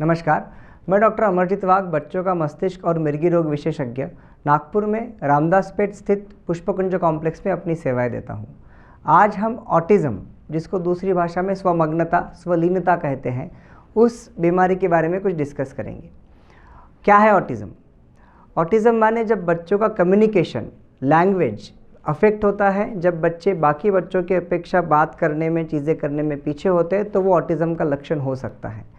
नमस्कार, मैं डॉक्टर अमरजीत वाघ, बच्चों का मस्तिष्क और मिर्गी रोग विशेषज्ञ, नागपुर में रामदासपेट स्थित पुष्पकुंज कॉम्प्लेक्स में अपनी सेवाएं देता हूं। आज हम ऑटिज़म, जिसको दूसरी भाषा में स्वमग्नता, स्वलीनता कहते हैं, उस बीमारी के बारे में कुछ डिस्कस करेंगे। क्या है ऑटिज़म? ऑटिज़म माने जब बच्चों का कम्युनिकेशन, लैंग्वेज अफेक्ट होता है, जब बच्चे बाकी बच्चों की अपेक्षा बात करने में, चीज़ें करने में पीछे होते हैं, तो वो ऑटिज़म का लक्षण हो सकता है।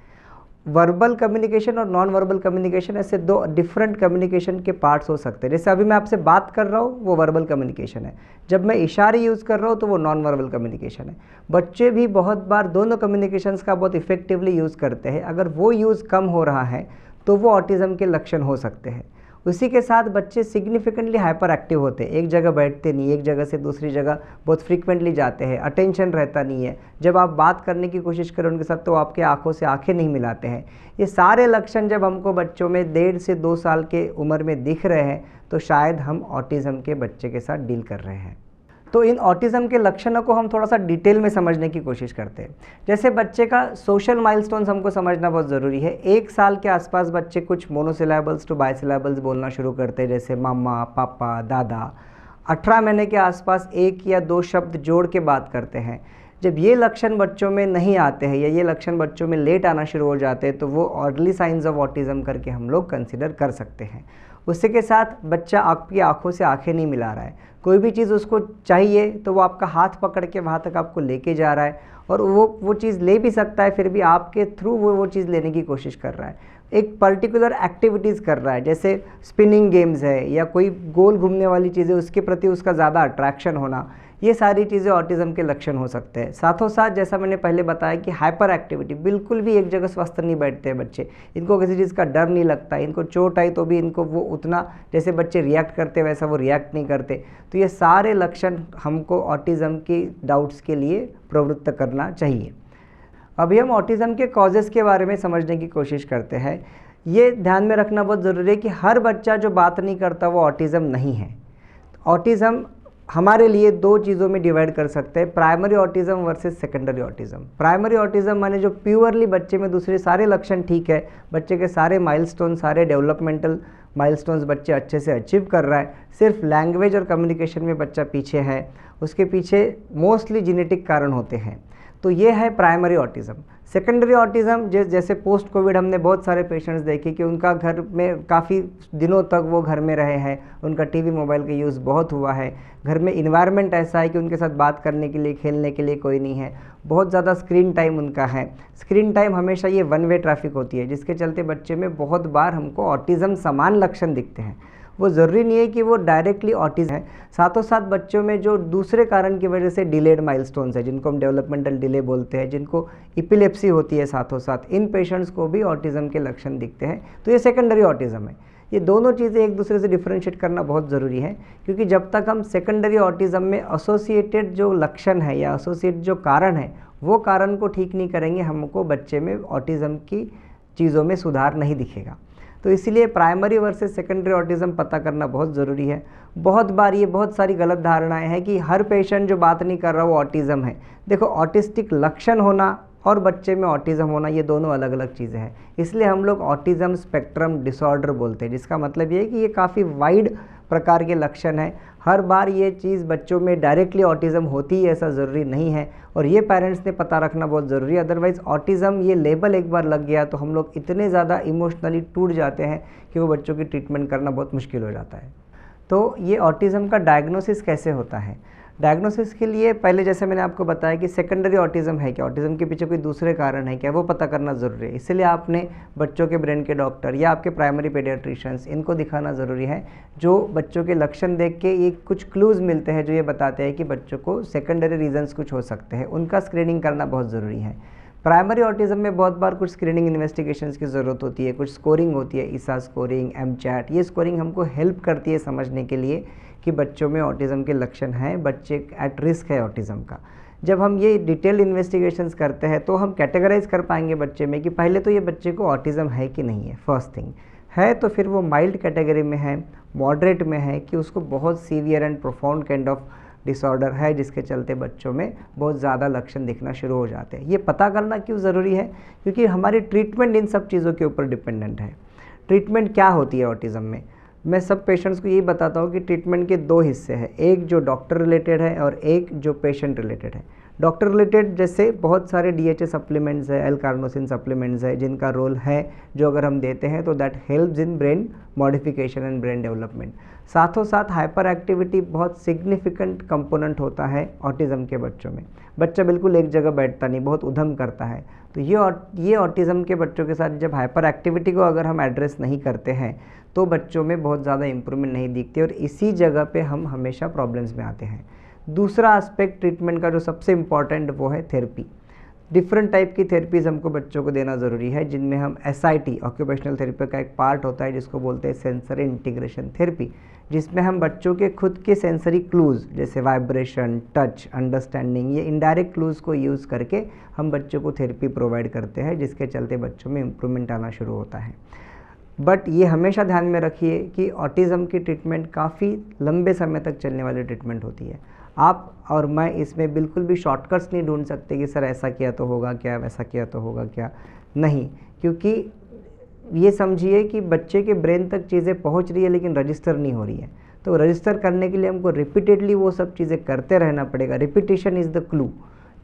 वर्बल कम्युनिकेशन और नॉन वर्बल कम्युनिकेशन, ऐसे दो डिफरेंट कम्युनिकेशन के पार्ट्स हो सकते हैं। जैसे अभी मैं आपसे बात कर रहा हूँ, वो वर्बल कम्युनिकेशन है। जब मैं इशारे यूज़ कर रहा हूँ तो वो नॉन वर्बल कम्युनिकेशन है। बच्चे भी बहुत बार दोनों कम्युनिकेशंस का बहुत इफेक्टिवली यूज़ करते हैं। अगर वो यूज़ कम हो रहा है तो वो ऑटिज़म के लक्षण हो सकते हैं। उसी के साथ बच्चे सिग्निफिकेंटली हाइपर एक्टिव होते हैं, एक जगह बैठते नहीं, एक जगह से दूसरी जगह बहुत फ्रीक्वेंटली जाते हैं, अटेंशन रहता नहीं है। जब आप बात करने की कोशिश करें उनके साथ तो आपके आंखों से आंखें नहीं मिलाते हैं। ये सारे लक्षण जब हमको बच्चों में 1.5 से 2 साल के उम्र में दिख रहे हैं तो शायद हम ऑटिज़म के बच्चे के साथ डील कर रहे हैं। तो इन ऑटिज़म के लक्षणों को हम थोड़ा सा डिटेल में समझने की कोशिश करते हैं। जैसे बच्चे का सोशल माइलस्टोन्स हमको समझना बहुत ज़रूरी है। 1 साल के आसपास बच्चे कुछ मोनोसिलेबल्स टू बाइसिलेबल्स बोलना शुरू करते हैं, जैसे मामा, पापा, दादा। 18 महीने के आसपास 1 या 2 शब्द जोड़ के बात करते हैं। जब ये लक्षण बच्चों में नहीं आते हैं या ये लक्षण बच्चों में लेट आना शुरू हो जाते हैं तो वो अर्ली साइंस ऑफ ऑटिज़म करके हम लोग कंसिडर कर सकते हैं। उसी के साथ बच्चा आपकी आंखों से आंखें नहीं मिला रहा है, कोई भी चीज़ उसको चाहिए तो वो आपका हाथ पकड़ के वहाँ तक आपको लेके जा रहा है, और वो चीज़ ले भी सकता है, फिर भी आपके थ्रू वो चीज़ लेने की कोशिश कर रहा है। एक पर्टिकुलर एक्टिविटीज़ कर रहा है, जैसे स्पिनिंग गेम्स है या कोई गोल घूमने वाली चीज़ें, उसके प्रति उसका ज़्यादा अट्रैक्शन होना, ये सारी चीज़ें ऑटिज़म के लक्षण हो सकते हैं। साथों साथ जैसा मैंने पहले बताया कि हाइपर एक्टिविटी, बिल्कुल भी एक जगह स्वस्थ नहीं बैठते हैं बच्चे। इनको किसी चीज़ का डर नहीं लगता, इनको चोट आई तो भी इनको वो उतना, जैसे बच्चे रिएक्ट करते वैसा वो रिएक्ट नहीं करते। तो ये सारे लक्षण हमको ऑटिज़म की डाउट्स के लिए प्रवृत्त करना चाहिए। अभी हम ऑटिज़म के कॉजेज़ के बारे में समझने की कोशिश करते हैं। ये ध्यान में रखना बहुत ज़रूरी है कि हर बच्चा जो बात नहीं करता वो ऑटिज़म नहीं है। ऑटिज़म हमारे लिए 2 चीज़ों में डिवाइड कर सकते हैं, primary autism versus secondary autism. Primary autism माने जो प्योरली बच्चे में दूसरे सारे लक्षण ठीक है, बच्चे के सारे माइलस्टोन, सारे डेवलपमेंटल माइलस्टोन्स बच्चे अच्छे से अचीव कर रहा है, सिर्फ लैंग्वेज और कम्युनिकेशन में बच्चा पीछे है, उसके पीछे मोस्टली जेनेटिक कारण होते हैं, तो ये है प्राइमरी ऑटिज़म। सेकेंडरी ऑटिज़म जैसे पोस्ट कोविड हमने बहुत सारे पेशेंट्स देखे कि उनका घर में काफ़ी दिनों तक वो घर में रहे हैं, उनका टीवी मोबाइल का यूज़ बहुत हुआ है, घर में इन्वायरमेंट ऐसा है कि उनके साथ बात करने के लिए, खेलने के लिए कोई नहीं है, बहुत ज़्यादा स्क्रीन टाइम उनका है। स्क्रीन टाइम हमेशा ये 1 वे ट्रैफिक होती है, जिसके चलते बच्चे में बहुत बार हमको ऑटिज़म समान लक्षण दिखते हैं। वो ज़रूरी नहीं है कि वो डायरेक्टली ऑटिज़म है। साथों साथ बच्चों में जो दूसरे कारण की वजह से डिलेड माइलस्टोन्स है, जिनको हम डेवलपमेंटल डिले बोलते हैं, जिनको इपिलेप्सी होती है, साथों साथ इन पेशेंट्स को भी ऑटिज़म के लक्षण दिखते हैं, तो ये सेकेंडरी ऑटिज़म है। ये दोनों चीज़ें एक दूसरे से डिफ्रेंशिएट करना बहुत ज़रूरी है, क्योंकि जब तक हम सेकेंडरी ऑटिज़म में एसोसिएटेड जो लक्षण है या एसोसिएट जो कारण है, वो कारण को ठीक नहीं करेंगे, हमको बच्चे में ऑटिज़म की चीज़ों में सुधार नहीं दिखेगा। तो इसलिए प्राइमरी वर्सेस सेकेंडरी ऑटिज़म पता करना बहुत ज़रूरी है। बहुत बार ये बहुत सारी गलत धारणाएं हैं कि हर पेशेंट जो बात नहीं कर रहा वो ऑटिज़म है। देखो, ऑटिस्टिक लक्षण होना और बच्चे में ऑटिज़म होना, ये दोनों अलग अलग चीज़ें हैं। इसलिए हम लोग ऑटिज़म स्पेक्ट्रम डिसऑर्डर बोलते हैं, जिसका मतलब ये है कि ये काफ़ी वाइड प्रकार के लक्षण हैं। हर बार ये चीज़ बच्चों में डायरेक्टली ऑटिज़म होती है ऐसा ज़रूरी नहीं है, और ये पेरेंट्स ने पता रखना बहुत ज़रूरी है। अदरवाइज़ ऑटिज़म ये लेबल एक बार लग गया तो हम लोग इतने ज़्यादा इमोशनली टूट जाते हैं कि वो बच्चों की ट्रीटमेंट करना बहुत मुश्किल हो जाता है। तो ये ऑटिज़म का डायग्नोसिस कैसे होता है? डायग्नोसिस के लिए पहले जैसे मैंने आपको बताया कि सेकेंडरी ऑटिज़म है क्या, ऑटिज़म के पीछे कोई दूसरे कारण है क्या, वो पता करना ज़रूरी है। इसलिए आपने बच्चों के ब्रेन के डॉक्टर या आपके प्राइमरी पेडियाट्रिशियंस, इनको दिखाना ज़रूरी है, जो बच्चों के लक्षण देख के ये कुछ क्लूज़ मिलते हैं जो ये बताते हैं कि बच्चों को सेकेंडरी रीजंस कुछ हो सकते हैं, उनका स्क्रीनिंग करना बहुत ज़रूरी है। प्राइमरी ऑटिज़म में बहुत बार कुछ स्क्रीनिंग इन्वेस्टिगेशंस की ज़रूरत होती है, कुछ स्कोरिंग होती है, ईसा स्कोरिंग, एमचैट। ये स्कोरिंग हमको हेल्प करती है समझने के लिए कि बच्चों में ऑटिज़म के लक्षण हैं, बच्चे एट रिस्क है ऑटिज़म का। जब हम ये डिटेल इन्वेस्टिगेशंस करते हैं तो हम कैटेगराइज कर पाएंगे बच्चे में कि पहले तो ये बच्चे को ऑटिज़म है कि नहीं है। फर्स्ट थिंग है तो फिर वो माइल्ड कैटेगरी में है, मॉडरेट में है, कि उसको बहुत severe and profound kind of disorder है जिसके चलते बच्चों में बहुत ज़्यादा लक्षण दिखना शुरू हो जाते हैं। ये पता करना क्यों ज़रूरी है? क्योंकि हमारी ट्रीटमेंट इन सब चीज़ों के ऊपर डिपेंडेंट है। ट्रीटमेंट क्या होती है ऑटिज़म में? मैं सब पेशेंट्स को यही बताता हूँ कि ट्रीटमेंट के 2 हिस्से हैं, एक जो डॉक्टर रिलेटेड है और एक जो पेशेंट रिलेटेड है। डॉक्टर रिलेटेड जैसे बहुत सारे DHA सप्लीमेंट्स है, एल कार्नोसिन सप्लीमेंट्स है, जिनका रोल है जो अगर हम देते हैं तो that helps in brain modification and brain development. साथों साथ हाइपर एक्टिविटी बहुत सिग्निफिकेंट कंपोनेंट होता है ऑटिज़म के बच्चों में। बच्चा बिल्कुल एक जगह बैठता नहीं, बहुत उधम करता है। तो ये ऑटिज़म के बच्चों के साथ जब हाइपर एक्टिविटी को अगर हम एड्रेस नहीं करते हैं तो बच्चों में बहुत ज़्यादा इम्प्रूवमेंट नहीं दिखती और इसी जगह पे हम हमेशा प्रॉब्लम्स में आते हैं। दूसरा एस्पेक्ट ट्रीटमेंट का जो सबसे इम्पॉर्टेंट वो है थेरेपी। डिफरेंट टाइप की थेरेपीज़ हमको बच्चों को देना ज़रूरी है, जिनमें हम SIT ऑक्यूपेशनल थेरेपी का एक पार्ट होता है जिसको बोलते हैं सेंसरी इंटीग्रेशन थेरेपी, जिसमें हम बच्चों के खुद के सेंसरी क्लूज़ जैसे वाइब्रेशन, टच, अंडरस्टैंडिंग, ये इनडायरेक्ट क्लूज़ को यूज़ करके हम बच्चों को थेरेपी प्रोवाइड करते हैं, जिसके चलते बच्चों में इम्प्रूवमेंट आना शुरू होता है। बट ये हमेशा ध्यान में रखिए कि ऑटिज़म की ट्रीटमेंट काफ़ी लंबे समय तक चलने वाली ट्रीटमेंट होती है। आप और मैं इसमें बिल्कुल भी शॉर्टकट्स नहीं ढूंढ सकते कि सर ऐसा किया तो होगा क्या, वैसा किया तो होगा क्या, नहीं। क्योंकि ये समझिए कि बच्चे के ब्रेन तक चीज़ें पहुंच रही है लेकिन रजिस्टर नहीं हो रही है। तो रजिस्टर करने के लिए हमको रिपीटेडली वो सब चीज़ें करते रहना पड़ेगा। Repetition is the clue.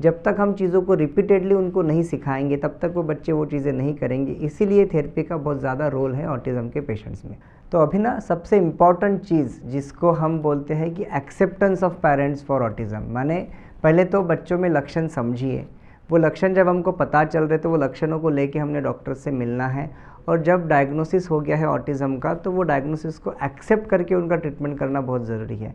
जब तक हम चीज़ों को रिपीटेडली उनको नहीं सिखाएंगे तब तक वो बच्चे वो चीज़ें नहीं करेंगे। इसीलिए थेरेपी का बहुत ज़्यादा रोल है ऑटिज़म के पेशेंट्स में। तो अभी ना सबसे इम्पॉर्टेंट चीज़ जिसको हम बोलते हैं कि acceptance of parents for autism, माने पहले तो बच्चों में लक्षण समझिए। वो लक्षण जब हमको पता चल रहे तो वो लक्षणों को लेके हमने डॉक्टर से मिलना है, और जब डायग्नोसिस हो गया है ऑटिज़म का तो वो डायग्नोसिस को एक्सेप्ट करके उनका ट्रीटमेंट करना बहुत ज़रूरी है।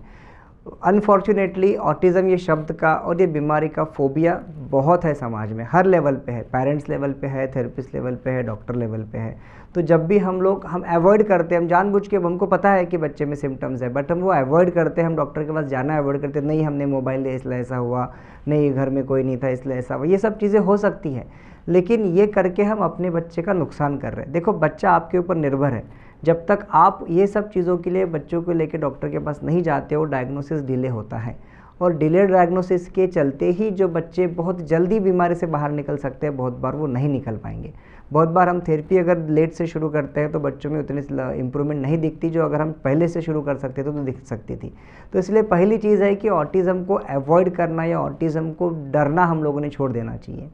अनफॉर्चुनेटली ऑटिज़म ये शब्द का और ये बीमारी का फोबिया बहुत है समाज में, हर लेवल पे है, पेरेंट्स लेवल पे है, थेरेपिस्ट लेवल पे है, डॉक्टर लेवल पे है। तो जब भी हम अवॉइड करते हैं, हम जानबूझ के, हमको पता है कि बच्चे में सिम्टम्स है बट हम वो अवॉइड करते हैं, हम डॉक्टर के पास जाना अवॉइड करते हैं, नहीं हमने मोबाइल लिया इसलिए ऐसा हुआ, नहीं घर में कोई नहीं था इसलिए ऐसा हुआ। ये सब चीज़ें हो सकती हैं, लेकिन ये करके हम अपने बच्चे का नुकसान कर रहे हैं। देखो बच्चा आपके ऊपर निर्भर है, जब तक आप ये सब चीज़ों के लिए बच्चों को लेकर डॉक्टर के पास नहीं जाते हो डायग्नोसिस डिले होता है, और डिलेड डायग्नोसिस के चलते ही जो बच्चे बहुत जल्दी बीमारी से बाहर निकल सकते हैं, बहुत बार वो नहीं निकल पाएंगे। बहुत बार हम थेरेपी अगर लेट से शुरू करते हैं तो बच्चों में उतनी इम्प्रूवमेंट नहीं दिखती जो अगर हम पहले से शुरू कर सकते तो दिख सकती थी। तो इसलिए पहली चीज़ है कि ऑटिज़म को अवॉइड करना या ऑटिज़म को डरना हम लोगों ने छोड़ देना चाहिए।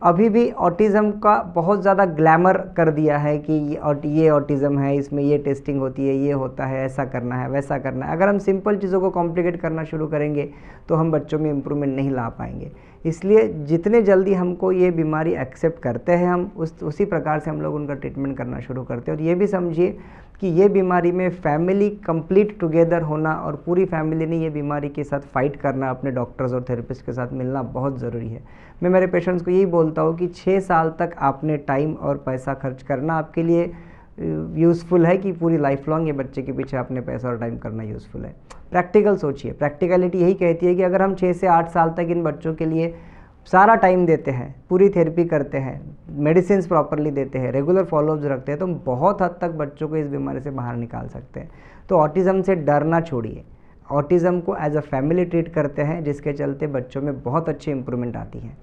अभी भी ऑटिज़म का बहुत ज़्यादा ग्लैमर कर दिया है कि ये ऑटिज़म है, इसमें ये टेस्टिंग होती है, ये होता है, ऐसा करना है, वैसा करना है। अगर हम सिंपल चीज़ों को कॉम्प्लिकेट करना शुरू करेंगे तो हम बच्चों में इम्प्रूवमेंट नहीं ला पाएंगे। इसलिए जितने जल्दी हमको ये बीमारी एक्सेप्ट करते हैं हम उसी प्रकार से हम लोग उनका ट्रीटमेंट करना शुरू करते हैं। और ये भी समझिए कि ये बीमारी में फैमिली कंप्लीट टुगेदर होना और पूरी फैमिली ने ये बीमारी के साथ फाइट करना, अपने डॉक्टर्स और थेरेपिस्ट के साथ मिलना बहुत ज़रूरी है। मैं मेरे पेशेंट्स को यही बोलता हूँ कि 6 साल तक आपने टाइम और पैसा खर्च करना आपके लिए यूज़फुल है कि पूरी लाइफ लॉन्ग ये बच्चे के पीछे अपने पैसा और टाइम करना यूज़फुल है। प्रैक्टिकल सोचिए, प्रैक्टिकलिटी यही कहती है कि अगर हम 6 से 8 साल तक इन बच्चों के लिए सारा टाइम देते हैं, पूरी थेरेपी करते हैं, मेडिसिन प्रॉपरली देते हैं, रेगुलर फॉलोअप्स रखते हैं, तो हम बहुत हद तक बच्चों को इस बीमारी से बाहर निकाल सकते हैं। तो ऑटिज़म से डरना छोड़िए, ऑटिज़म को एज अ फैमिली ट्रीट करते हैं, जिसके चलते बच्चों में बहुत अच्छी इंप्रूवमेंट आती है।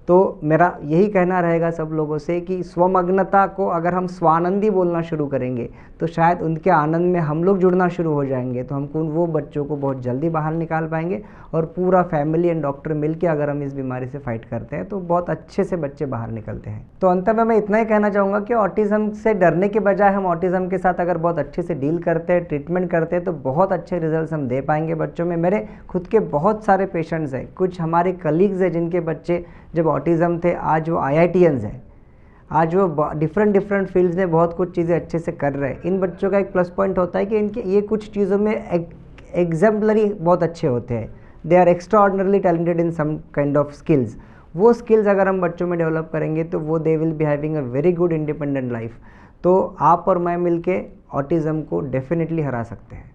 तो मेरा यही कहना रहेगा सब लोगों से कि स्वमग्नता को अगर हम स्वानंदी बोलना शुरू करेंगे तो शायद उनके आनंद में हम लोग जुड़ना शुरू हो जाएंगे, तो हमको वो बच्चों को बहुत जल्दी बाहर निकाल पाएंगे। और पूरा फैमिली एंड डॉक्टर मिलकर अगर हम इस बीमारी से फाइट करते हैं तो बहुत अच्छे से बच्चे बाहर निकलते हैं। तो अंत में मैं इतना ही कहना चाहूँगा कि ऑटिज़म से डरने के बजाय हम ऑटिज़म के साथ अगर बहुत अच्छे से डील करते हैं, ट्रीटमेंट करते हैं, तो बहुत अच्छे रिजल्ट हम दे पाएंगे बच्चों में। मेरे खुद के बहुत सारे पेशेंट्स हैं, कुछ हमारे कलीग्स हैं जिनके बच्चे जब ऑटिज़म थे आज वो IITians हैं, आज वो डिफरेंट फील्ड्स में बहुत कुछ चीज़ें अच्छे से कर रहे हैं। इन बच्चों का एक प्लस पॉइंट होता है कि इनके ये कुछ चीज़ों में एग्जाम्पलरी बहुत अच्छे होते हैं, they are extraordinarily talented in some kind of skills. वो स्किल्स अगर हम बच्चों में डेवलप करेंगे तो वो they will be having a very good independent life. तो आप और मैं मिलके ऑटिज़म को डेफिनेटली हरा सकते हैं।